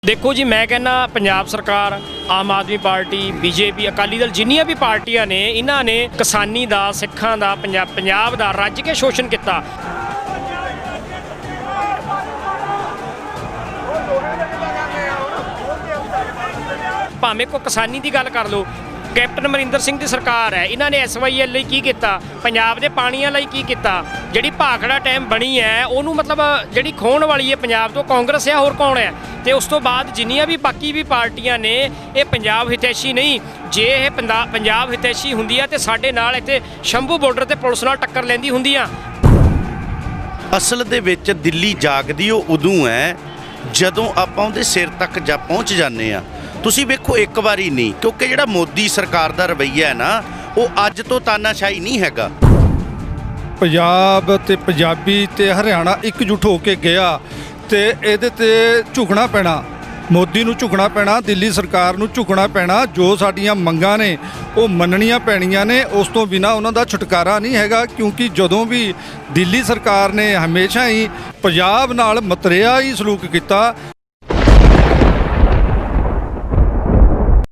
देखो जी, मैं कहना पंजाब सरकार, आम आदमी पार्टी, बीजेपी, अकाली दल जिन्नियां भी पार्टियां ने, इन्हां ने किसानी दा, सिखां दा, पंजाब दा रज के शोषण किया। भावें को किसानी की गल कर लो, कैप्टन अमरिंदर सिंह की सरकार है, इन्होंने SYL ਲਈ ਕੀ ਕੀਤਾ, पंजाब के पानियां ਲਈ ਕੀ ਕੀਤਾ, ਜਿਹੜੀ ਭਾਖੜਾ ਟਾਈਮ ਬਣੀ ਹੈ ਉਹਨੂੰ मतलब ਜਿਹੜੀ ਖੋਣ ਵਾਲੀ ਹੈ पंजाब तो कांग्रेस है, होर कौन है। तो उस तो बाद जिन्नियां भी बाकी भी पार्टियां ने, ये पंजाब हितैषी नहीं। जे ये पंजाब हितैषी ਹੁੰਦੀ ਆ ਤੇ ਸਾਡੇ ਨਾਲ ਇੱਥੇ ਸ਼ੰਭੂ ਬਾਰਡਰ ਤੇ ਪੁਲਿਸ ਨਾਲ ਟੱਕਰ ਲੈਂਦੀ ਹੁੰਦੀਆਂ। ਅਸਲ ਦੇ ਵਿੱਚ ਦਿੱਲੀ ਜਾਗਦੀ ਉਹ ਉਦੋਂ ਹੈ ਜਦੋਂ ਆਪਾਂ ਉਹਦੇ ਸਿਰ ਤੱਕ ਜਾ ਪਹੁੰਚ ਜਾਂਦੇ ਆ। ਤੁਸੀਂ ਵੇਖੋ ਇੱਕ ਵਾਰੀ ਨਹੀਂ, ਕਿਉਂਕਿ ਜਿਹੜਾ ਮੋਦੀ ਸਰਕਾਰ ਦਾ ਰਵੱਈਆ ਹੈ ਨਾ, ਉਹ ਅੱਜ ਤੋਂ ਤਾਨਾਸ਼ਾਹੀ ਨਹੀਂ ਹੈਗਾ। ਪੰਜਾਬ ਤੇ ਪੰਜਾਬੀ ਤੇ ਹਰਿਆਣਾ ਇਕਜੁੱਟ ਹੋ ਕੇ ਗਿਆ ਤੇ ਇਹਦੇ ਤੇ ਝੁਕਣਾ ਪੈਣਾ, ਮੋਦੀ ਨੂੰ ਝੁਕਣਾ ਪੈਣਾ, ਦਿੱਲੀ ਸਰਕਾਰ ਨੂੰ ਝੁਕਣਾ ਪੈਣਾ। ਜੋ ਸਾਡੀਆਂ ਮੰਗਾਂ ਨੇ ਉਹ ਮੰਨਣੀਆਂ ਪੈਣੀਆਂ ਨੇ, ਉਸ ਤੋਂ ਬਿਨਾਂ ਉਹਨਾਂ ਦਾ ਛੁਟਕਾਰਾ ਨਹੀਂ ਹੈਗਾ। ਕਿਉਂਕਿ ਜਦੋਂ ਵੀ ਦਿੱਲੀ ਸਰਕਾਰ ਨੇ ਹਮੇਸ਼ਾ ਹੀ ਪੰਜਾਬ ਨਾਲ ਮਤਰਿਆ ਹੀ ਸਲੂਕ ਕੀਤਾ।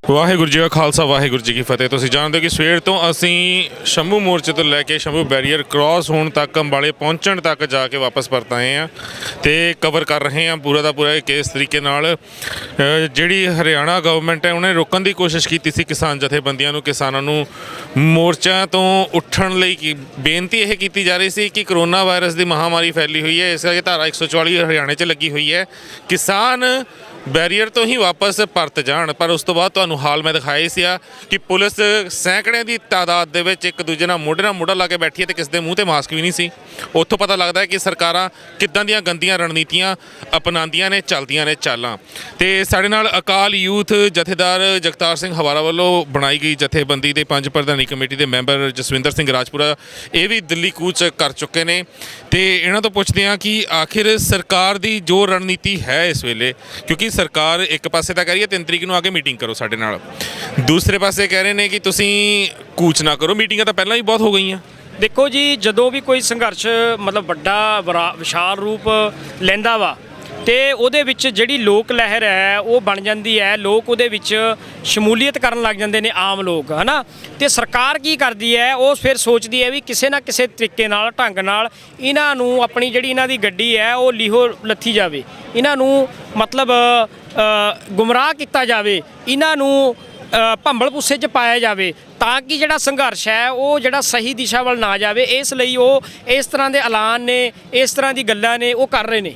ਵਾਹਿਗੁਰੂ ਜੀ ਕਾ ਖਾਲਸਾ, ਵਾਹਿਗੁਰੂ ਜੀ ਕੀ ਫਤਿਹ। ਤੁਸੀਂ ਜਾਣਦੇ ਹੋ ਕਿ ਸਵੇਰ ਤੋਂ ਅਸੀਂ ਸ਼ੰਭੂ ਮੋਰਚੇ ਤੋਂ ਲੈ ਕੇ ਸ਼ੰਭੂ ਬੈਰੀਅਰ ਕ੍ਰਾਸ ਹੋਣ ਤੱਕ, ਅੰਬਾਲੇ ਪਹੁੰਚਣ ਤੱਕ ਜਾ ਕੇ ਵਾਪਸ ਪਰਤ ਆਏ ਹਾਂ ਤੇ ਕਵਰ ਕਰ ਰਹੇ ਹਾਂ ਪੂਰਾ ਦਾ ਪੂਰਾ ਕਿਸ ਤਰੀਕੇ ਨਾਲ ਜਿਹੜੀ ਹਰਿਆਣਾ ਗਵਰਨਮੈਂਟ ਹੈ ਉਹਨੇ ਰੋਕਣ ਦੀ ਕੋਸ਼ਿਸ਼ ਕੀਤੀ ਸੀ ਕਿਸਾਨ ਜਥੇਬੰਦੀਆਂ ਨੂੰ, ਕਿਸਾਨਾਂ ਨੂੰ ਮੋਰਚਿਆਂ ਤੋਂ ਉੱਠਣ ਲਈ ਬੇਨਤੀ ਇਹ ਕੀਤੀ ਜਾ ਰਹੀ ਸੀ ਕਿ ਕਰੋਨਾ ਵਾਇਰਸ ਦੀ ਮਹਾਮਾਰੀ ਫੈਲੀ ਹੋਈ ਹੈ, ਇਸ ਕਰਕੇ ਧਾਰਾ 144 ਹਰਿਆਣੇ 'ਚ ਲੱਗੀ ਹੋਈ ਹੈ, ਕਿਸਾਨ ਬੈਰੀਅਰ ਤੋਂ ਹੀ ਵਾਪਸ ਪਰਤ ਜਾਣ। ਪਰ ਉਸ ਤੋਂ ਬਾਅਦ ਤੁਹਾਨੂੰ ਹਾਲ ਮੈਂ ਦਿਖਾਇਆ ਸੀ ਕਿ ਪੁਲਿਸ ਸੈਂਕੜਿਆਂ ਦੀ ਤਾਦਾਦ ਦੇ ਵਿੱਚ ਇੱਕ ਦੂਜੇ ਨਾਲ ਮੋਢਾ ਲਾ ਕੇ ਬੈਠੀ ਹੈ ਤੇ ਕਿਸੇ ਦੇ ਮੂੰਹ ਤੇ ਮਾਸਕ ਵੀ ਨਹੀਂ ਸੀ। ਉੱਥੋਂ ਪਤਾ ਲੱਗਦਾ ਹੈ ਕਿ ਸਰਕਾਰਾਂ ਕਿੱਦਾਂ ਦੀਆਂ ਗੰਦੀਆਂ ਰਣਨੀਤੀਆਂ ਅਪਣਾਉਂਦੀਆਂ ਨੇ, ਚੱਲਦੀਆਂ ਨੇ ਚਾਲਾਂ। ਤੇ ਸਾਡੇ ਨਾਲ ਅਕਾਲ ਯੂਥ ਜਥੇਦਾਰ ਜਗਤਾਰ ਸਿੰਘ ਹਵਾਰਾ ਵੱਲੋਂ ਬਣਾਈ ਗਈ ਜਥੇਬੰਦੀ ਦੇ 5 ਪ੍ਰਧਾਨੀ ਕਮੇਟੀ ਦੇ ਮੈਂਬਰ ਜਸਵਿੰਦਰ ਸਿੰਘ ਰਾਜਪੁਰਾ, ਇਹ ਵੀ ਦਿੱਲੀ ਕੂਚ ਕਰ ਚੁੱਕੇ ਨੇ। ਤੇ ਇਹਨਾਂ ਤੋਂ ਪੁੱਛਦੇ ਹਾਂ ਕਿ ਆਖਿਰ ਸਰਕਾਰ ਦੀ ਜੋ ਰਣਨੀਤੀ ਹੈ ਇਸ ਵੇਲੇ, ਕਿਉਂਕਿ ਸਰਕਾਰ ਇੱਕ ਪਾਸੇ ਤਾਂ ਕਹਿ ਰਹੀ ਹੈ 3 ਤਰੀਕ ਨੂੰ ਆ ਕੇ ਮੀਟਿੰਗ ਕਰੋ ਸਾਡੇ ਨਾਲ, ਦੂਸਰੇ ਪਾਸੇ ਕਹਿ ਰਹੇ ਨੇ ਕਿ ਤੁਸੀਂ ਕੂਚ ਨਾ ਕਰੋ। ਮੀਟਿੰਗਾਂ ਤਾਂ ਪਹਿਲਾਂ ਹੀ ਬਹੁਤ ਹੋ ਗਈਆਂ। ਦੇਖੋ ਜੀ, ਜਦੋਂ ਵੀ ਕੋਈ ਸੰਘਰਸ਼ मतलब ਵੱਡਾ ਵਿਸ਼ਾਲ ਰੂਪ ਲੈਂਦਾ ਵਾ ਤੇ ਉਹਦੇ ਵਿੱਚ ਜਿਹੜੀ ਲੋਕ ਲਹਿਰ ਹੈ ਉਹ ਬਣ ਜਾਂਦੀ ਹੈ, ਲੋਕ ਉਹਦੇ ਵਿੱਚ ਸ਼ਮੂਲੀਅਤ ਕਰਨ ਲੱਗ ਜਾਂਦੇ ਨੇ, ਆਮ ਲੋਕ, ਹੈ ਨਾ। ਤੇ ਸਰਕਾਰ ਕੀ ਕਰਦੀ ਹੈ, ਉਹ ਫਿਰ ਸੋਚਦੀ ਹੈ ਵੀ ਕਿਸੇ ਨਾ ਕਿਸੇ ਤਰੀਕੇ ਨਾਲ, ਢੰਗ ਨਾਲ ਇਹਨਾਂ ਨੂੰ ਆਪਣੀ ਜਿਹੜੀ ਇਹਨਾਂ ਦੀ ਗੱਡੀ ਹੈ ਉਹ ਲੀਹੋ ਲੱਥੀ ਜਾਵੇ, ਇਹਨਾਂ ਨੂੰ मतलब ਗੁੰਮਰਾਹ ਕੀਤਾ ਜਾਵੇ, ਇਹਨਾਂ ਨੂੰ ਭੰਬਲ ਭੁੱਸੇ 'ਚ ਪਾਇਆ ਜਾਵੇ ਤਾਂ ਕਿ ਜਿਹੜਾ ਸੰਘਰਸ਼ ਹੈ ਉਹ ਜਿਹੜਾ ਸਹੀ ਦਿਸ਼ਾ ਵੱਲ ਨਾ ਜਾਵੇ। ਇਸ ਲਈ ਉਹ ਇਸ ਤਰ੍ਹਾਂ ਦੇ ਐਲਾਨ ਨੇ, ਇਸ ਤਰ੍ਹਾਂ ਦੀ ਗੱਲਾਂ ਨੇ ਉਹ ਕਰ ਰਹੇ ਨੇ।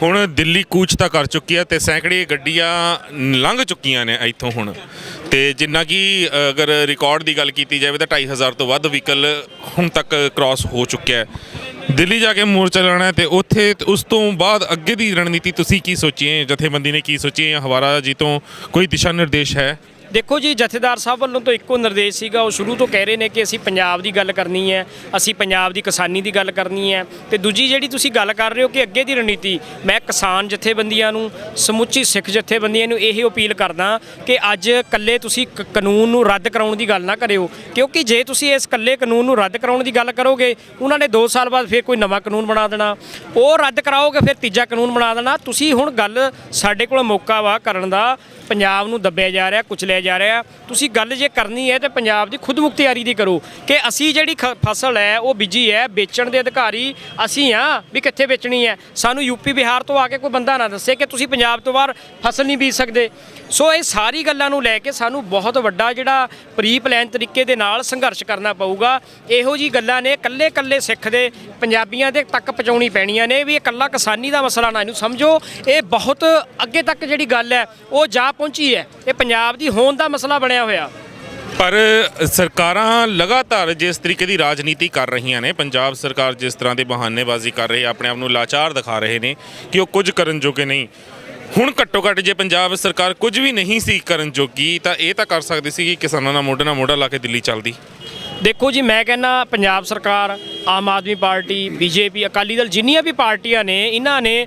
ਹੁਣ ਦਿੱਲੀ ਕੂਚ ਤਾਂ ਕਰ ਚੁੱਕੀ ਹੈ ਤੇ ਸੈਂਕੜੇ ਗੱਡੀਆਂ ਲੰਘ ਚੁੱਕੀਆਂ ਨੇ ਇੱਥੋਂ ਹੁਣ, ਤੇ ਜਿੰਨਾ ਕਿ ਅਗਰ ਰਿਕਾਰਡ ਦੀ ਗੱਲ ਕੀਤੀ ਜਾਵੇ ਤਾਂ 2500 ਤੋਂ ਵੱਧ ਵਹੀਕਲ ਹੁਣ ਤੱਕ ਕ੍ਰਾਸ ਹੋ ਚੁੱਕਿਆ ਹੈ। ਦਿੱਲੀ ਜਾ ਕੇ ਮੋਰਚਾ ਲਾਉਣਾ ਤੇ ਉੱਥੇ ਉਸ ਤੋਂ ਬਾਅਦ ਅੱਗੇ ਦੀ ਰਣਨੀਤੀ ਤੁਸੀਂ ਕੀ ਸੋਚੀ ਹੈ, ਜਥੇਬੰਦੀ ਨੇ ਕੀ ਸੋਚੀ ਹੈ, ਹਵਾਰਾ ਜੀ ਤੋਂ ਕੋਈ ਦਿਸ਼ਾ ਨਿਰਦੇਸ਼ ਹੈ? ਦੇਖੋ ਜੀ, ਜਥੇਦਾਰ ਸਾਹਿਬ ਵੱਲੋਂ ਤਾਂ ਇੱਕੋ ਨਿਰਦੇਸ਼ ਸੀਗਾ, ਉਹ ਸ਼ੁਰੂ ਤੋਂ ਕਹਿ ਰਹੇ ਨੇ ਕਿ ਅਸੀਂ ਪੰਜਾਬ ਦੀ ਗੱਲ ਕਰਨੀ ਹੈ, ਅਸੀਂ ਪੰਜਾਬ ਦੀ ਕਿਸਾਨੀ ਦੀ ਗੱਲ ਕਰਨੀ ਹੈ। ਤੇ ਦੂਜੀ ਜਿਹੜੀ ਤੁਸੀਂ ਗੱਲ ਕਰ ਰਹੇ ਹੋ ਕਿ ਅੱਗੇ ਦੀ ਰਣਨੀਤੀ, ਮੈਂ ਕਿਸਾਨ ਜਥੇਬੰਦੀਆਂ ਨੂੰ, ਸਮੁੱਚੀ ਸਿੱਖ ਜਥੇਬੰਦੀਆਂ ਨੂੰ ਇਹ ਅਪੀਲ ਕਰਦਾ ਕਿ ਅੱਜ ਇਕੱਲੇ ਤੁਸੀਂ ਕਾਨੂੰਨ ਨੂੰ ਰੱਦ ਕਰਾਉਣ ਦੀ ਗੱਲ ਨਾ ਕਰਿਓ, ਕਿਉਂਕਿ ਜੇ ਤੁਸੀਂ ਇਸ ਇਕੱਲੇ ਕਾਨੂੰਨ ਨੂੰ ਰੱਦ ਕਰਾਉਣ ਦੀ ਗੱਲ ਕਰੋਗੇ, ਉਹਨਾਂ ਨੇ 2 ਸਾਲ ਬਾਅਦ ਫਿਰ ਕੋਈ ਨਵਾਂ ਕਾਨੂੰਨ ਬਣਾ ਦੇਣਾ, ਉਹ ਰੱਦ ਕਰਾਓਗੇ ਫਿਰ ਤੀਜਾ ਕਾਨੂੰਨ ਬਣਾ ਦੇਣਾ। ਤੁਸੀਂ ਹੁਣ ਗੱਲ, ਸਾਡੇ ਕੋਲ ਮੌਕਾ ਵਾ ਕਰਨ ਦਾ, ਪੰਜਾਬ ਨੂੰ ਦੱਬਿਆ ਜਾ ਰਿਹਾ, ਕੁਚਲਿਆ ਜਾ ਰਿਹਾ। ਤੁਸੀਂ ਗੱਲ ਜੇ ਕਰਨੀ ਹੈ ਤੇ ਪੰਜਾਬ ਦੀ ਖੁਦ ਮੁਖਤਿਆਰੀ ਦੀ ਕਰੋ ਕਿ ਅਸੀਂ ਜਿਹੜੀ ਫਸਲ ਹੈ ਉਹ ਬੀਜੀ ਹੈ, ਵੇਚਣ ਦੇ ਅਧਿਕਾਰੀ ਅਸੀਂ ਹਾਂ ਵੀ ਕਿੱਥੇ ਵੇਚਣੀ ਹੈ। ਸਾਨੂੰ ਯੂਪੀ ਬਿਹਾਰ ਤੋਂ ਆ ਕੇ ਕੋਈ ਬੰਦਾ ਨਾ ਦੱਸੇ ਕਿ ਤੁਸੀਂ ਪੰਜਾਬ ਤੋਂ ਬਾਹਰ ਫਸਲ ਨਹੀਂ ਬੀਜ ਸਕਦੇ। ਸੋ ਇਹ ਸਾਰੀ ਗੱਲਾਂ ਨੂੰ ਲੈ ਕੇ ਸਾਨੂੰ ਬਹੁਤ ਵੱਡਾ ਜਿਹੜਾ ਪ੍ਰੀ ਪਲਾਨ ਤਰੀਕੇ ਦੇ ਨਾਲ ਸੰਘਰਸ਼ ਕਰਨਾ ਪਊਗਾ। ਇਹੋ ਜੀ ਗੱਲਾਂ ਨੇ ਇਕੱਲੇ ਸਿੱਖ ਦੇ, ਪੰਜਾਬੀਆਂ ਦੇ ਤੱਕ ਪਹੁੰਚਾਉਣੀ ਪੈਣੀਆਂ ਨੇ ਵੀ ਇਹ ਇਕੱਲਾ ਕਿਸਾਨੀ ਦਾ ਮਸਲਾ ਨਾ ਇਹਨੂੰ ਸਮਝੋ, ਇਹ ਬਹੁਤ ਅੱਗੇ ਤੱਕ ਜਿਹੜੀ ਗੱਲ ਹੈ ਉਹ ਜਾ ਪਹੁੰਚੀ ਹੈ, ਇਹ ਪੰਜਾਬ ਦੀ ਹੋਂਦ ਦਾ ਮਸਲਾ ਬਣਿਆ ਹੋਇਆ। ਪਰ ਸਰਕਾਰਾਂ ਲਗਾਤਾਰ ਜਿਸ ਤਰੀਕੇ ਦੀ ਰਾਜਨੀਤੀ ਕਰ ਰਹੀਆਂ ਨੇ, ਪੰਜਾਬ ਸਰਕਾਰ ਜਿਸ ਤਰ੍ਹਾਂ ਦੇ ਬਹਾਨੇਬਾਜ਼ੀ ਕਰ ਰਹੀ ਹੈ, ਆਪਣੇ ਆਪ ਨੂੰ ਲਾਚਾਰ ਦਿਖਾ ਰਹੇ ਨੇ ਕਿ ਉਹ ਕੁਝ ਕਰਨ ਜੋਗੇ ਨਹੀਂ। ਹੁਣ ਘੱਟੋ ਘੱਟ ਜੇ ਪੰਜਾਬ ਸਰਕਾਰ ਕੁਝ ਵੀ ਨਹੀਂ ਸੀ ਕਰਨ ਜੋਗੀ ਤਾਂ ਇਹ ਤਾਂ ਕਰ ਸਕਦੀ ਸੀ ਕਿ ਕਿਸਾਨਾਂ ਨਾਲ ਮੋਢਾ ਲਾ ਕੇ ਦਿੱਲੀ ਚੱਲਦੀ। ਦੇਖੋ ਜੀ, ਮੈਂ ਕਹਿੰਦਾ ਪੰਜਾਬ ਸਰਕਾਰ, ਆਮ ਆਦਮੀ ਪਾਰਟੀ, BJP, ਅਕਾਲੀ ਦਲ ਜਿੰਨੀਆਂ ਵੀ ਪਾਰਟੀਆਂ ਨੇ, ਇਹਨਾਂ ਨੇ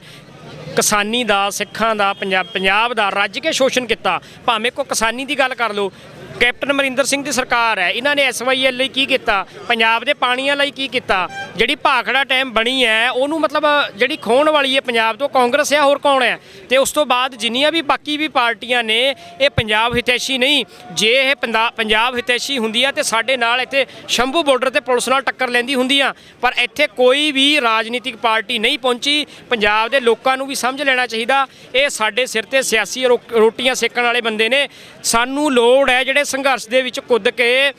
ਕਿਸਾਨੀ ਦਾ, ਸਿੱਖਾਂ ਦਾ, ਪੰਜਾਬ ਦਾ ਰੱਜ ਕੇ ਸ਼ੋਸ਼ਣ ਕੀਤਾ। ਭਾਵੇਂ ਕੋਈ ਕਿਸਾਨੀ ਦੀ ਗੱਲ ਕਰ ਲਓ, ਕੈਪਟਨ ਅਮਰਿੰਦਰ ਸਿੰਘ ਦੀ ਸਰਕਾਰ ਹੈ, ਇਹਨਾਂ ਨੇ SYL ਲਈ ਕੀ ਕੀਤਾ, ਪੰਜਾਬ ਦੇ ਪਾਣੀਆਂ ਲਈ ਕੀ ਕੀਤਾ, ਜਿਹੜੀ ਭਾਖੜਾ ਟਾਈਮ ਬਣੀ ਹੈ ਉਹਨੂੰ ਮਤਲਬ ਜਿਹੜੀ ਖੋਣ ਵਾਲੀ ਹੈ ਪੰਜਾਬ ਤੋਂ ਕਾਂਗਰਸ ਹੈ, ਹੋਰ ਕੌਣ ਹੈ। ਤੇ ਉਸ ਤੋਂ ਬਾਅਦ ਜਿੰਨੀਆਂ ਵੀ ਬਾਕੀ ਵੀ ਪਾਰਟੀਆਂ ਨੇ ਇਹ ਪੰਜਾਬ ਹਿਤੈਸ਼ੀ ਨਹੀਂ। ਜੇ ਇਹ ਪੰਜਾਬ ਹਿਤੈਸ਼ੀ ਹੁੰਦੀਆਂ ਤੇ ਸਾਡੇ ਨਾਲ ਇੱਥੇ ਸ਼ੰਭੂ ਬਾਰਡਰ ਤੇ ਪੁਲਿਸ ਨਾਲ ਟੱਕਰ ਲੈਂਦੀ ਹੁੰਦੀਆਂ, ਪਰ ਇੱਥੇ ਕੋਈ ਵੀ ਰਾਜਨੀਤਿਕ ਪਾਰਟੀ ਨਹੀਂ ਪਹੁੰਚੀ। ਪੰਜਾਬ ਦੇ ਲੋਕਾਂ ਨੂੰ ਵੀ ਸਮਝ ਲੈਣਾ ਚਾਹੀਦਾ, ਇਹ ਸਾਡੇ ਸਿਰ ਤੇ ਸਿਆਸੀ ਰੋਟੀਆਂ ਸੇਕਣ ਵਾਲੇ ਬੰਦੇ ਨੇ। ਸਾਨੂੰ ਲੋੜ ਹੈ ਜਿਹੜੇ ਸੰਘਰਸ਼ ਦੇ ਵਿੱਚ ਕੁੱਦ ਕੇ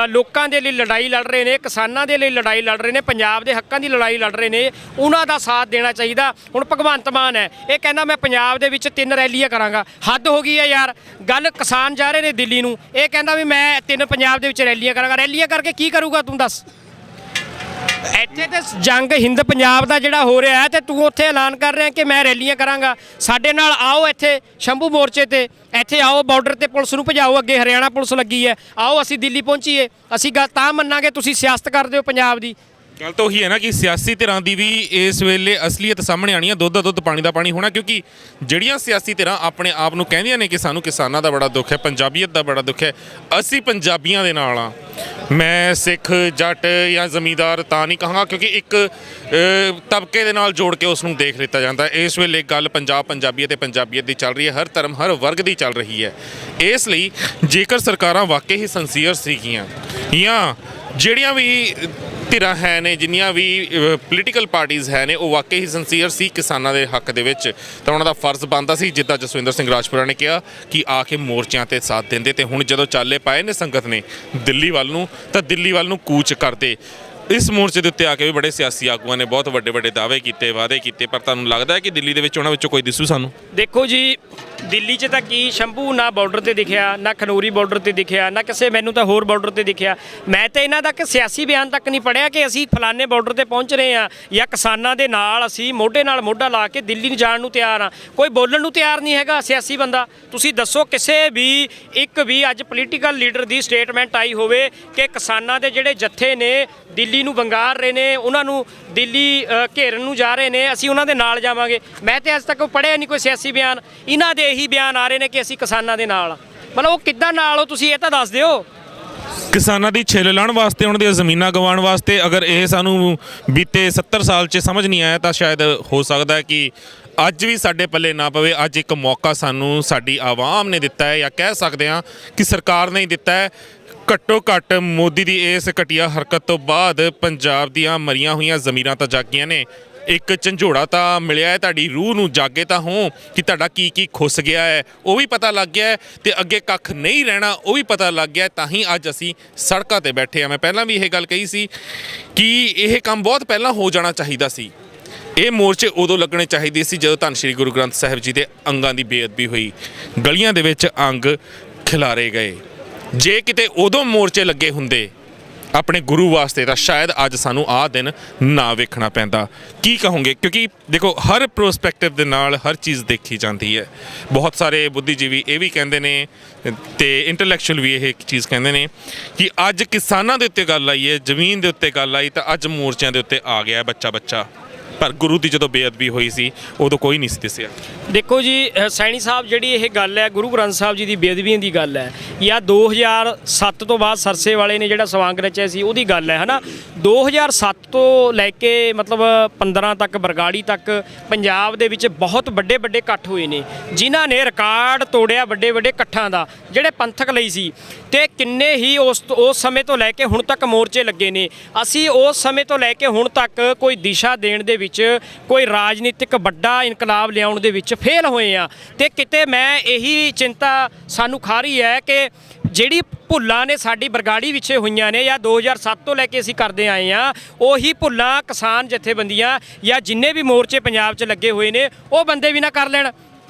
ਲੋਕਾਂ ਦੇ ਲਈ ਲੜਾਈ ਲੜ ਰਹੇ ਨੇ, ਕਿਸਾਨਾਂ ਦੇ ਲਈ ਲੜਾਈ ਲੜ ਰਹੇ ਨੇ, ਪੰਜਾਬ ਦੇ ਹੱਕਾਂ ਦੀ ਲੜਾਈ ਲੜ ਰਹੇ ਨੇ, ਉਹਨਾਂ ਦਾ ਸਾਥ ਦੇਣਾ ਚਾਹੀਦਾ। ਹੁਣ ਭਗਵੰਤ ਮਾਨ ਹੈ, ਇਹ ਕਹਿੰਦਾ ਮੈਂ ਪੰਜਾਬ ਦੇ ਵਿੱਚ 3 ਰੈਲੀਆਂ ਕਰਾਂਗਾ। ਹੱਦ ਹੋ ਗਈ ਹੈ ਯਾਰ। ਗੱਲ ਕਿਸਾਨ ਜਾ ਰਹੇ ਨੇ ਦਿੱਲੀ ਨੂੰ, ਇਹ ਕਹਿੰਦਾ ਵੀ ਮੈਂ 3 ਪੰਜਾਬ ਦੇ ਵਿੱਚ ਰੈਲੀਆਂ ਕਰਾਂਗਾ। ਰੈਲੀਆਂ ਕਰਕੇ ਕੀ ਕਰੂਗਾ ਤੂੰ ਦੱਸ? ਇੱਥੇ ਤੇ ਜੰਗ ਹਿੰਦ ਪੰਜਾਬ ਦਾ ਜਿਹੜਾ ਹੋ ਰਿਹਾ ਹੈ ਤੇ ਤੂੰ ਉੱਥੇ ਐਲਾਨ ਕਰ ਰਿਹਾ ਕਿ ਮੈਂ ਰੈਲੀਆਂ ਕਰਾਂਗਾ। ਸਾਡੇ ਨਾਲ ਆਓ ਇੱਥੇ ਸ਼ੰਭੂ ਮੋਰਚੇ ਤੇ, ਇੱਥੇ ਆਓ ਬਾਰਡਰ ਤੇ ਪੁਲਿਸ ਨੂੰ ਭਜਾਓ, ਅੱਗੇ ਹਰਿਆਣਾ ਪੁਲਿਸ ਲੱਗੀ ਹੈ, ਆਓ ਅਸੀਂ ਦਿੱਲੀ ਪਹੁੰਚੀਏ। ਅਸੀਂ ਗੱਲ ਤਾਂ ਮੰਨਾਂਗੇ ਤੁਸੀਂ ਸਿਆਸਤ ਕਰਦੇ ਹੋ ਪੰਜਾਬ ਦੀ। ਗੱਲ ਤਾਂ ਉਹੀ ਹੈ ਨਾ ਕਿ ਸਿਆਸੀ ਧਿਰਾਂ ਦੀ ਵੀ ਇਸ ਵੇਲੇ ਅਸਲੀਅਤ ਸਾਹਮਣੇ ਆਣੀ ਹੈ, ਦੁੱਧ ਦਾ ਦੁੱਧ ਪਾਣੀ ਦਾ ਪਾਣੀ ਹੋਣਾ। ਕਿਉਂਕਿ ਜਿਹੜੀਆਂ ਸਿਆਸੀ ਧਿਰਾਂ ਆਪਣੇ ਆਪ ਨੂੰ ਕਹਿੰਦੀਆਂ ਨੇ ਕਿ ਸਾਨੂੰ ਕਿਸਾਨਾਂ ਦਾ ਬੜਾ ਦੁੱਖ ਹੈ, ਪੰਜਾਬੀਅਤ ਦਾ ਬੜਾ ਦੁੱਖ ਹੈ, ਅਸੀਂ ਪੰਜਾਬੀਆਂ ਦੇ ਨਾਲ ਆ। ਮੈਂ ਸਿੱਖ ਜੱਟ ਜਾਂ ਜ਼ਮੀਂਦਾਰ ਤਾਂ ਨਹੀਂ ਕਹਾਂਗਾ, ਕਿਉਂਕਿ ਇੱਕ ਤਬਕੇ ਦੇ ਨਾਲ ਜੋੜ ਕੇ ਉਸ ਨੂੰ ਦੇਖ ਲਿੱਤਾ ਜਾਂਦਾ। ਇਸ ਵੇਲੇ ਗੱਲ ਪੰਜਾਬੀਅਤ ਤੇ ਪੰਜਾਬੀਅਤ ਦੀ ਚੱਲ ਰਹੀ ਹੈ, ਹਰ ਧਰਮ ਹਰ ਵਰਗ ਦੀ ਚੱਲ ਰਹੀ ਹੈ। ਇਸ ਲਈ ਜੇਕਰ ਸਰਕਾਰਾਂ ਵਾਕਈ ਹੀ ਸਿੰਸੀਅਰ ਸੀਗੀਆਂ ਜਾਂ ਜਿਹੜੀਆਂ ਵੀ ਧਿਰਾਂ ਹੈ ਨੇ, ਜਿੰਨੀਆਂ ਵੀ ਪੋਲੀਟੀਕਲ ਪਾਰਟੀਆਂ ਹੈ ਨੇ, ਉਹ ਵਾਕਈ ਹੀ ਸਿੰਸੀਅਰ ਸੀ ਕਿਸਾਨਾਂ ਦੇ ਹੱਕ ਦੇ ਵਿੱਚ, ਤਾਂ ਉਹਨਾਂ ਦਾ ਫਰਜ਼ ਬਣਦਾ ਸੀ ਜਿੱਦਾਂ ਜਸਵਿੰਦਰ ਸਿੰਘ ਰਾਜਪੁਰਾ ਨੇ ਕਿਹਾ ਕਿ ਆ ਕੇ ਮੋਰਚਿਆਂ ਤੇ ਸਾਥ ਦਿੰਦੇ। ਤੇ ਹੁਣ ਜਦੋਂ ਚਾਲੇ ਪਾਏ ਨੇ ਸੰਗਤ ਨੇ ਦਿੱਲੀ ਵੱਲ ਨੂੰ, ਤਾਂ ਦਿੱਲੀ ਵੱਲ ਨੂੰ ਕੂਚ ਕਰਦੇ। ਇਸ ਮੋਰਚੇ ਦੇ ਉੱਤੇ ਆ ਕੇ ਵੀ ਬੜੇ ਸਿਆਸੀ ਆਗੂਆਂ ਨੇ ਬਹੁਤ ਵੱਡੇ ਵੱਡੇ ਦਾਅਵੇ ਕੀਤੇ, ਵਾਅਦੇ ਕੀਤੇ, ਪਰ ਤੁਹਾਨੂੰ ਲੱਗਦਾ ਹੈ ਕਿ ਦਿੱਲੀ ਦੇ ਵਿੱਚ ਉਹਨਾਂ ਵਿੱਚੋਂ ਕੋਈ ਦਿਸੂ ਸਾਨੂੰ? ਦੇਖੋ ਜੀ, ਦਿੱਲੀ 'ਚ ਤਾਂ ਕੀ ਸ਼ੰਭੂ ਨਾ ਬਾਰਡਰ ਤੇ ਦਿਖਿਆ, ਨਾ ਖਨੌਰੀ ਬਾਰਡਰ ਤੇ ਦਿਖਿਆ, ਨਾ ਕਿਸੇ ਮੈਨੂੰ ਤਾਂ ਹੋਰ ਬਾਰਡਰ ਤੇ ਦਿਖਿਆ। ਮੈਂ ਤਾਂ ਇਹਨਾਂ ਦਾ ਕਿ ਸਿਆਸੀ ਬਿਆਨ ਤੱਕ ਨਹੀਂ ਪੜ੍ਹਿਆ ਕਿ ਅਸੀਂ ਫਲਾਣੇ ਬਾਰਡਰ ਤੇ ਪਹੁੰਚ ਰਹੇ ਹਾਂ ਜਾਂ ਕਿਸਾਨਾਂ ਦੇ ਨਾਲ ਅਸੀਂ ਮੋਢੇ ਨਾਲ ਮੋਢਾ ਲਾ ਕੇ ਦਿੱਲੀ ਨੂੰ ਜਾਣ ਨੂੰ ਤਿਆਰ ਹਾਂ। ਕੋਈ ਬੋਲਣ ਨੂੰ ਤਿਆਰ ਨਹੀਂ ਹੈਗਾ ਸਿਆਸੀ ਬੰਦਾ। ਤੁਸੀਂ ਦੱਸੋ ਕਿਸੇ ਵੀ ਇੱਕ ਵੀ ਅੱਜ ਪੋਲੀਟੀਕਲ ਲੀਡਰ ਦੀ ਸਟੇਟਮੈਂਟ ਆਈ ਹੋਵੇ ਕਿ ਕਿਸਾਨਾਂ ਦੇ ਜਿਹੜੇ ਜੱਥੇ ਨੇ ਦਿੱਲੀ ਨੂੰ ਵੰਗਾਰ ਰਹੇ ਨੇ, ਉਹਨਾਂ ਨੂੰ ਦਿੱਲੀ ਘੇਰਨ ਨੂੰ ਜਾ ਰਹੇ ਨੇ, ਅਸੀਂ ਉਹਨਾਂ ਦੇ ਨਾਲ ਜਾਵਾਂਗੇ। ਮੈਂ ਤੇ ਅੱਜ ਤੱਕ ਪੜ੍ਹਿਆ ਨਹੀਂ ਕੋਈ ਸਿਆਸੀ ਬਿਆਨ। ਇਹਨਾਂ ਦੇ ਇਹੀ ਬਿਆਨ ਆ ਰਹੇ ਨੇ ਕਿ ਅਸੀਂ ਕਿਸਾਨਾਂ ਦੇ ਨਾਲ। ਮਤਲਬ ਉਹ ਕਿੱਦਾਂ ਨਾਲ ਹੋ ਤੁਸੀਂ ਇਹ ਤਾਂ ਦੱਸ ਦਿਓ। ਕਿਸਾਨਾਂ ਦੀ ਛਿੱਲ ਲਾਉਣ ਵਾਸਤੇ, ਉਹਨਾਂ ਦੀਆਂ ਜ਼ਮੀਨਾਂ ਗਵਾਉਣ ਵਾਸਤੇ। ਅਗਰ ਇਹ ਸਾਨੂੰ ਬੀਤੇ 70 ਸਾਲ 'ਚ ਸਮਝ ਨਹੀਂ ਆਇਆ ਤਾਂ ਸ਼ਾਇਦ ਹੋ ਸਕਦਾ ਹੈ ਕਿ ਅੱਜ ਵੀ ਸਾਡੇ ਪੱਲੇ ਨਾ ਪਵੇ। ਅੱਜ ਇੱਕ ਮੌਕਾ ਸਾਨੂੰ ਸਾਡੀ ਆਵਾਮ ਨੇ ਦਿੱਤਾ ਹੈ, ਜਾਂ ਕਹਿ ਸਕਦੇ ਹਾਂ ਕਿ ਸਰਕਾਰ ਨੇ ਹੀ ਦਿੱਤਾ ਹੈ। ਘੱਟੋ ਘੱਟ ਮੋਦੀ ਦੀ ਇਸ ਘਟੀਆ ਹਰਕਤ ਤੋਂ ਬਾਅਦ ਪੰਜਾਬ ਦੀਆਂ ਮਰੀਆਂ ਹੋਈਆਂ ਜ਼ਮੀਰਾਂ ਤਾਂ ਜਾਗੀਆਂ ਨੇ। ਇੱਕ ਝੰਜੋੜਾ ਤਾਂ ਮਿਲਿਆ ਹੈ, ਤੁਹਾਡੀ ਰੂਹ ਨੂੰ ਜਾਗੇ ਤਾਂ ਹੋ ਕਿ ਤੁਹਾਡਾ ਕੀ ਕੀ ਖੁੱਸ ਗਿਆ ਹੈ ਉਹ ਵੀ ਪਤਾ ਲੱਗ ਗਿਆ ਹੈ, ਤੇ ਅੱਗੇ ਕੱਖ ਨਹੀਂ ਰਹਿਣਾ ਉਹ ਵੀ ਪਤਾ ਲੱਗ ਗਿਆ। ਤਾਂ ਹੀ ਅੱਜ ਅਸੀਂ ਸੜਕਾਂ ਤੇ ਬੈਠੇ ਹਾਂ। ਮੈਂ ਪਹਿਲਾਂ ਵੀ ਇਹ ਗੱਲ ਕਹੀ ਸੀ ਕਿ ਇਹ ਕੰਮ ਬਹੁਤ ਪਹਿਲਾਂ ਹੋ ਜਾਣਾ ਚਾਹੀਦਾ ਸੀ। ਇਹ ਮੋਰਚੇ ਉਦੋਂ ਲੱਗਣੇ ਚਾਹੀਦੇ ਸੀ ਜਦੋਂ ਧੰਨ ਸ਼੍ਰੀ ਗੁਰੂ ਗ੍ਰੰਥ ਸਾਹਿਬ ਜੀ ਦੇ ਅੰਗਾਂ ਦੀ ਬੇਅਦਬੀ ਹੋਈ, ਗਲੀਆਂ ਦੇ ਵਿੱਚ ਅੰਗ ਖਿਲਾਰੇ ਗਏ। ਜੇ ਕਿਤੇ ਉਦੋਂ ਮੋਰਚੇ ਲੱਗੇ ਹੁੰਦੇ ਆਪਣੇ ਗੁਰੂ ਵਾਸਤੇ ਤਾਂ ਸ਼ਾਇਦ ਅੱਜ ਸਾਨੂੰ ਆਹ ਦਿਨ ਨਾ ਵੇਖਣਾ ਪੈਂਦਾ। ਕੀ ਕਹੋਗੇ? ਕਿਉਂਕਿ ਦੇਖੋ ਹਰ ਪ੍ਰੋਸਪੈਕਟਿਵ ਦੇ ਨਾਲ ਹਰ ਚੀਜ਼ ਦੇਖੀ ਜਾਂਦੀ ਹੈ। ਬਹੁਤ ਸਾਰੇ ਬੁੱਧੀਜੀਵੀ ਇਹ ਵੀ ਕਹਿੰਦੇ ਨੇ ਤੇ ਇੰਟੈਲੈਕਚੁਅਲ ਵੀ ਇਹ ਇੱਕ ਚੀਜ਼ ਕਹਿੰਦੇ ਨੇ ਕਿ ਅੱਜ ਕਿਸਾਨਾਂ ਦੇ ਉੱਤੇ ਗੱਲ ਆਈ ਹੈ, ਜ਼ਮੀਨ ਦੇ ਉੱਤੇ ਗੱਲ ਆਈ, ਤਾਂ ਅੱਜ ਮੋਰਚਿਆਂ ਦੇ ਉੱਤੇ ਆ ਗਿਆ ਬੱਚਾ। ਪਰ ਗੁਰੂ ਦੀ ਜਦੋਂ ਬੇਅਦਬੀ ਹੋਈ ਸੀ ਉਦੋਂ ਕੋਈ ਨਹੀਂ ਸੀ ਦਿਸਿਆ। ਦੇਖੋ ਜੀ ਸੈਣੀ ਸਾਹਿਬ, ਜਿਹੜੀ ਇਹ ਗੱਲ ਹੈ ਗੁਰੂ ਗ੍ਰੰਥ ਸਾਹਿਬ ਜੀ ਦੀ ਬੇਅਦਬੀ ਦੀ ਗੱਲ ਹੈ, ਜਾਂ 2007 ਤੋਂ ਬਾਅਦ ਸਰਸੇ ਵਾਲੇ ਨੇ ਜਿਹੜਾ ਸਵਾਂਗ ਰਚਿਆ ਸੀ ਉਹਦੀ ਗੱਲ ਹੈ ਨਾ। 2007 ਤੋਂ ਲੈ ਕੇ ਮਤਲਬ 15 ਤੱਕ, ਬਰਗਾੜੀ ਤੱਕ ਪੰਜਾਬ ਦੇ ਵਿੱਚ ਬਹੁਤ ਵੱਡੇ ਵੱਡੇ ਇਕੱਠ ਹੋਏ ਨੇ ਜਿਨ੍ਹਾਂ ਨੇ ਰਿਕਾਰਡ ਤੋੜਿਆ ਵੱਡੇ ਵੱਡੇ ਇਕੱਠਾਂ ਦਾ, ਜਿਹੜੇ ਪੰਥਕ ਲਈ ਸੀ। ਤੇ ਕਿੰਨੇ ਹੀ ਉਸ ਸਮੇਂ ਤੋਂ ਲੈ ਕੇ ਹੁਣ ਤੱਕ ਮੋਰਚੇ ਲੱਗੇ ਨੇ। ਅਸੀਂ ਉਸ ਸਮੇਂ ਤੋਂ ਲੈ ਕੇ ਹੁਣ ਤੱਕ ਕੋਈ ਦਿਸ਼ਾ ਦੇਣ ਦੇ ਵਿੱਚ, ਕੋਈ ਰਾਜਨੀਤਿਕ ਵੱਡਾ ਇਨਕਲਾਬ ਲਿਆਉਣ ਦੇ ਵਿੱਚ ਫੇਲ ਹੋਏ ਆ। ਤੇ ਕਿਤੇ ਮੈਂ ਇਹੀ ਚਿੰਤਾ ਸਾਨੂੰ ਖਾ ਰਹੀ ਹੈ ਕਿ ਜਿਹੜੀ ਭੁੱਲਾਂ ਨੇ ਸਾਡੀ ਬਰਗਾੜੀ ਵਿਛੇ ਹੋਈਆਂ ਨੇ ਜਾਂ 2007 ਤੋਂ ਲੈ ਕੇ ਅਸੀਂ ਕਰਦੇ ਆਏ ਆ, ਉਹੀ ਭੁੱਲਾਂ ਕਿਸਾਨ ਜਥੇਬੰਦੀਆਂ ਜਾਂ ਜਿੰਨੇ ਵੀ ਮੋਰਚੇ ਪੰਜਾਬ 'ਚ ਲੱਗੇ ਹੋਏ ਨੇ ਉਹ ਬੰਦੇ ਵੀ ਨਾ ਕਰ ਲੈਣ।